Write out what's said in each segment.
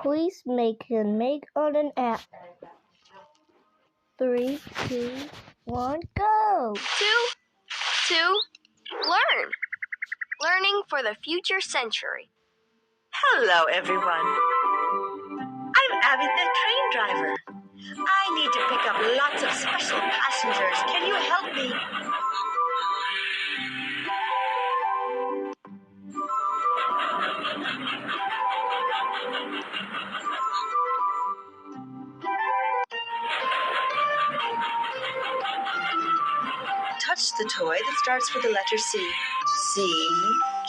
Please make on an app. 3, 2, 1, go! Two, learn. Learning for the future century. Hello, everyone. I'm Abby, the train driver. I need to pick up lots of special passengers. Can you help me? Touch the toy that starts with the letter C. C.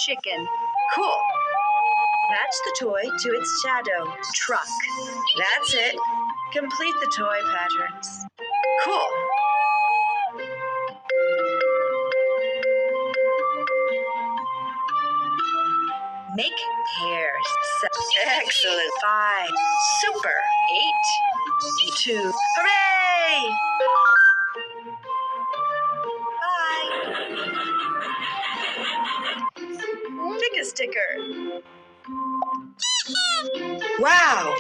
Chicken. Cool. Match the toy to its shadow. Truck. That's it. Complete the toy patterns. Cool. Make pairs. Excellent. 5. Super. 8. 2. Hooray! Bye. Pick a sticker. Wow!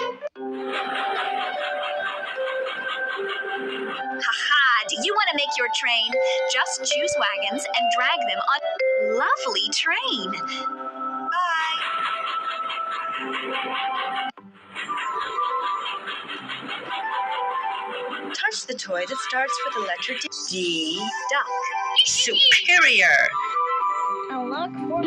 Haha, do you want to make your train? Just choose wagons and drag them on lovely train. Bye. Touch the toy that starts with the letter D. D. Duck. Superior. Unlock 4